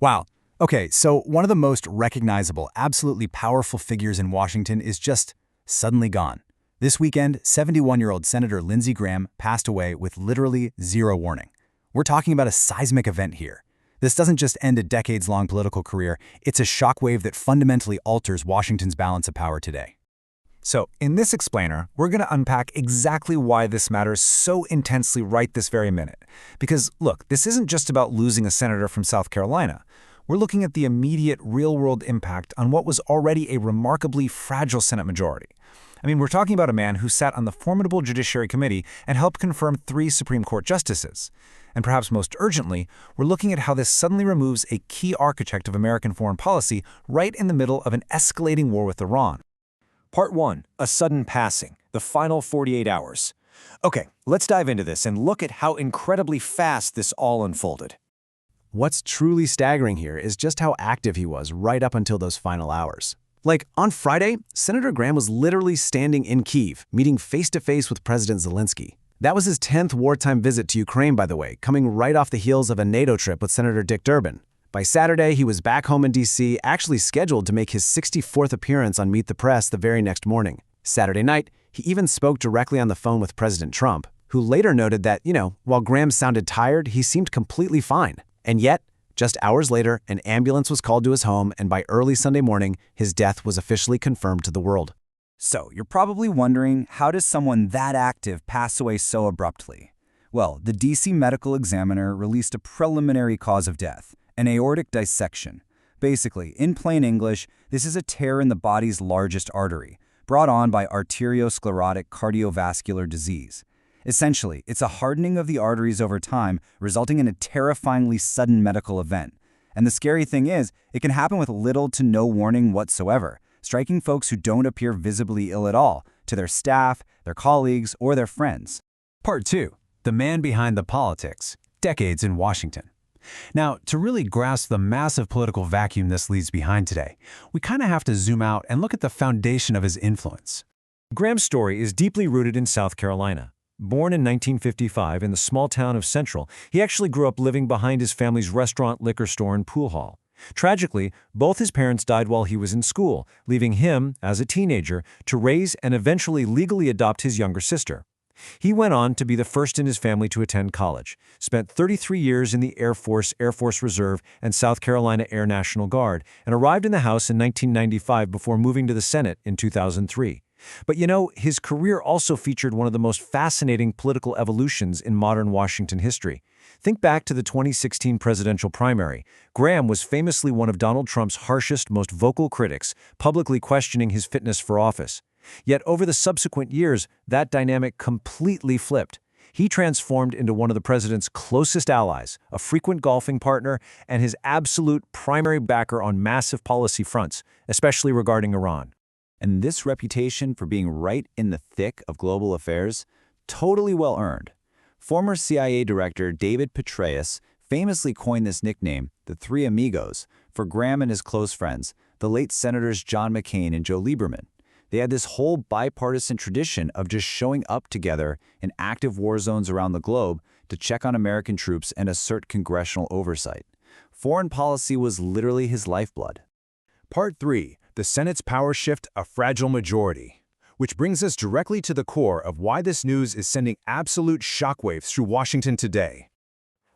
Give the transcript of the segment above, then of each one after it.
Wow. Okay, so one of the most recognizable, absolutely powerful figures in Washington is just suddenly gone. This weekend, 71-year-old Senator Lindsey Graham passed away with literally zero warning. We're talking about a seismic event here. This doesn't just end a decades-long political career, it's a shockwave that fundamentally alters Washington's balance of power today. So, in this explainer, we're going to unpack exactly why this matters so intensely right this very minute. Because, look, this isn't just about losing a senator from South Carolina. We're looking at the immediate, real-world impact on what was already a remarkably fragile Senate majority. I mean, we're talking about a man who sat on the formidable Judiciary Committee and helped confirm 3 Supreme Court justices. And perhaps most urgently, we're looking at how this suddenly removes a key architect of American foreign policy right in the middle of an escalating war with Iran. Part 1. A sudden passing. The final 48 hours. Okay, let's dive into this and look at how incredibly fast this all unfolded. What's truly staggering here is just how active he was right up until those final hours. Like, on Friday, Senator Graham was literally standing in Kyiv, meeting face-to-face with President Zelenskyy. That was his 10th wartime visit to Ukraine, by the way, coming right off the heels of a NATO trip with Senator Dick Durbin. By Saturday, he was back home in D.C., actually scheduled to make his 64th appearance on Meet the Press the very next morning. Saturday night, he even spoke directly on the phone with President Trump, who later noted that, while Graham sounded tired, he seemed completely fine. And yet, just hours later, an ambulance was called to his home, and by early Sunday morning, his death was officially confirmed to the world. So, you're probably wondering, how does someone that active pass away so abruptly? Well, the D.C. Medical Examiner released a preliminary cause of death, an aortic dissection. Basically, in plain English, this is a tear in the body's largest artery, brought on by arteriosclerotic cardiovascular disease. Essentially, it's a hardening of the arteries over time, resulting in a terrifyingly sudden medical event. And the scary thing is, it can happen with little to no warning whatsoever, striking folks who don't appear visibly ill at all, to their staff, their colleagues, or their friends. Part 2. The man behind the politics. Decades in Washington. Now, to really grasp the massive political vacuum this leaves behind today, we kind of have to zoom out and look at the foundation of his influence. Graham's story is deeply rooted in South Carolina. Born in 1955 in the small town of Central, he actually grew up living behind his family's restaurant, liquor store, and pool hall. Tragically, both his parents died while he was in school, leaving him, as a teenager, to raise and eventually legally adopt his younger sister. He went on to be the first in his family to attend college, spent 33 years in the Air Force Reserve, and South Carolina Air National Guard, and arrived in the House in 1995 before moving to the Senate in 2003. But his career also featured one of the most fascinating political evolutions in modern Washington history. Think back to the 2016 presidential primary. Graham was famously one of Donald Trump's harshest, most vocal critics, publicly questioning his fitness for office. Yet over the subsequent years, that dynamic completely flipped. He transformed into one of the president's closest allies, a frequent golfing partner, and his absolute primary backer on massive policy fronts, especially regarding Iran. And this reputation for being right in the thick of global affairs, totally well earned. Former CIA Director David Petraeus famously coined this nickname, the Three Amigos, for Graham and his close friends, the late Senators John McCain and Joe Lieberman. They had this whole bipartisan tradition of just showing up together in active war zones around the globe to check on American troops and assert congressional oversight. Foreign policy was literally his lifeblood. Part 3. The Senate's power shift, a fragile majority. Which brings us directly to the core of why this news is sending absolute shockwaves through Washington today.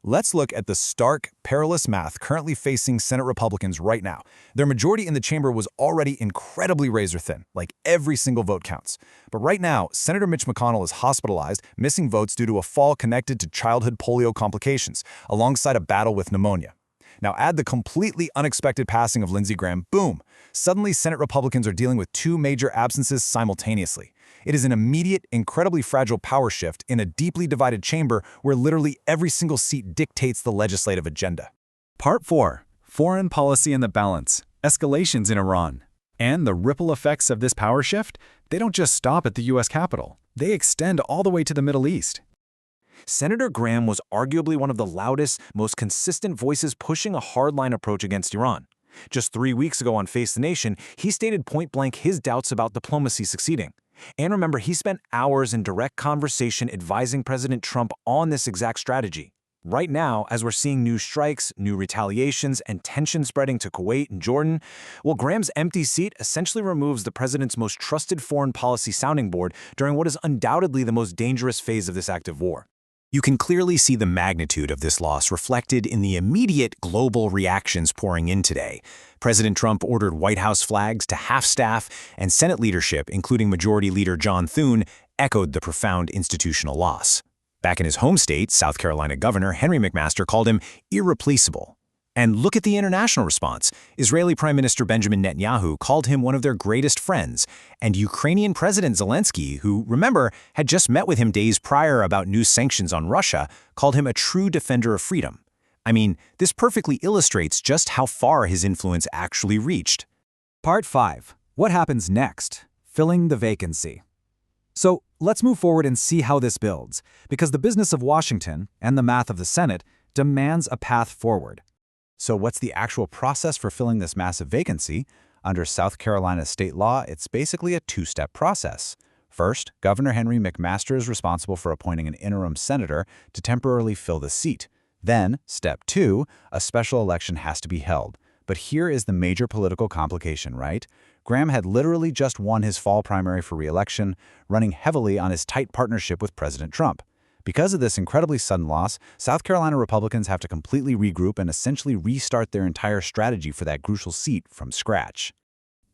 Let's look at the stark, perilous math currently facing Senate Republicans right now. Their majority in the chamber was already incredibly razor-thin, like every single vote counts. But right now, Senator Mitch McConnell is hospitalized, missing votes due to a fall connected to childhood polio complications, alongside a battle with pneumonia. Now add the completely unexpected passing of Lindsey Graham, boom! Suddenly, Senate Republicans are dealing with 2 major absences simultaneously. It is an immediate, incredibly fragile power shift in a deeply divided chamber where literally every single seat dictates the legislative agenda. Part 4. Foreign policy and the balance. Escalations in Iran. And the ripple effects of this power shift? They don't just stop at the U.S. Capitol. They extend all the way to the Middle East. Senator Graham was arguably one of the loudest, most consistent voices pushing a hardline approach against Iran. Just 3 weeks ago on Face the Nation, he stated point-blank his doubts about diplomacy succeeding. And remember, he spent hours in direct conversation advising President Trump on this exact strategy. Right now, as we're seeing new strikes, new retaliations, and tension spreading to Kuwait and Jordan, well, Graham's empty seat essentially removes the president's most trusted foreign policy sounding board during what is undoubtedly the most dangerous phase of this active war. You can clearly see the magnitude of this loss reflected in the immediate global reactions pouring in today. President Trump ordered White House flags to half-staff, and Senate leadership, including Majority Leader John Thune, echoed the profound institutional loss. Back in his home state, South Carolina Governor Henry McMaster called him irreplaceable. And look at the international response. Israeli Prime Minister Benjamin Netanyahu called him one of their greatest friends, and Ukrainian President Zelenskyy, who, remember, had just met with him days prior about new sanctions on Russia, called him a true defender of freedom. I mean, this perfectly illustrates just how far his influence actually reached. Part 5. What happens next? Filling the vacancy. So, let's move forward and see how this builds, because the business of Washington and the math of the Senate demands a path forward. So what's the actual process for filling this massive vacancy? Under South Carolina state law, it's basically a two-step process. First, Governor Henry McMaster is responsible for appointing an interim senator to temporarily fill the seat. Then, step 2, a special election has to be held. But here is the major political complication, right? Graham had literally just won his fall primary for re-election, running heavily on his tight partnership with President Trump. Because of this incredibly sudden loss, South Carolina Republicans have to completely regroup and essentially restart their entire strategy for that crucial seat from scratch.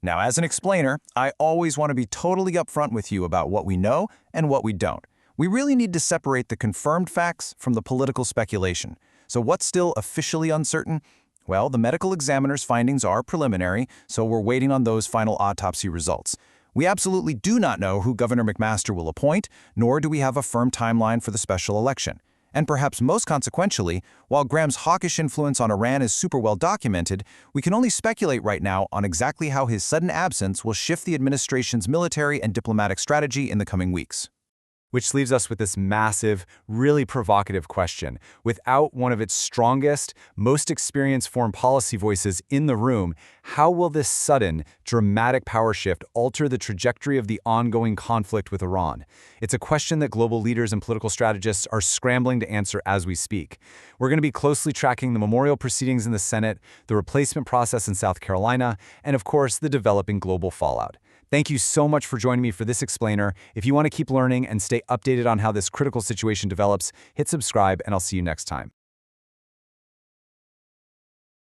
Now, as an explainer, I always want to be totally upfront with you about what we know and what we don't. We really need to separate the confirmed facts from the political speculation. So what's still officially uncertain? Well, the medical examiner's findings are preliminary, so we're waiting on those final autopsy results. We absolutely do not know who Governor McMaster will appoint, nor do we have a firm timeline for the special election. And perhaps most consequentially, while Graham's hawkish influence on Iran is super well documented, we can only speculate right now on exactly how his sudden absence will shift the administration's military and diplomatic strategy in the coming weeks. Which leaves us with this massive, really provocative question. Without one of its strongest, most experienced foreign policy voices in the room, how will this sudden, dramatic power shift alter the trajectory of the ongoing conflict with Iran? It's a question that global leaders and political strategists are scrambling to answer as we speak. We're going to be closely tracking the memorial proceedings in the Senate, the replacement process in South Carolina, and of course, the developing global fallout. Thank you so much for joining me for this explainer. If you want to keep learning and stay updated on how this critical situation develops, hit subscribe and I'll see you next time.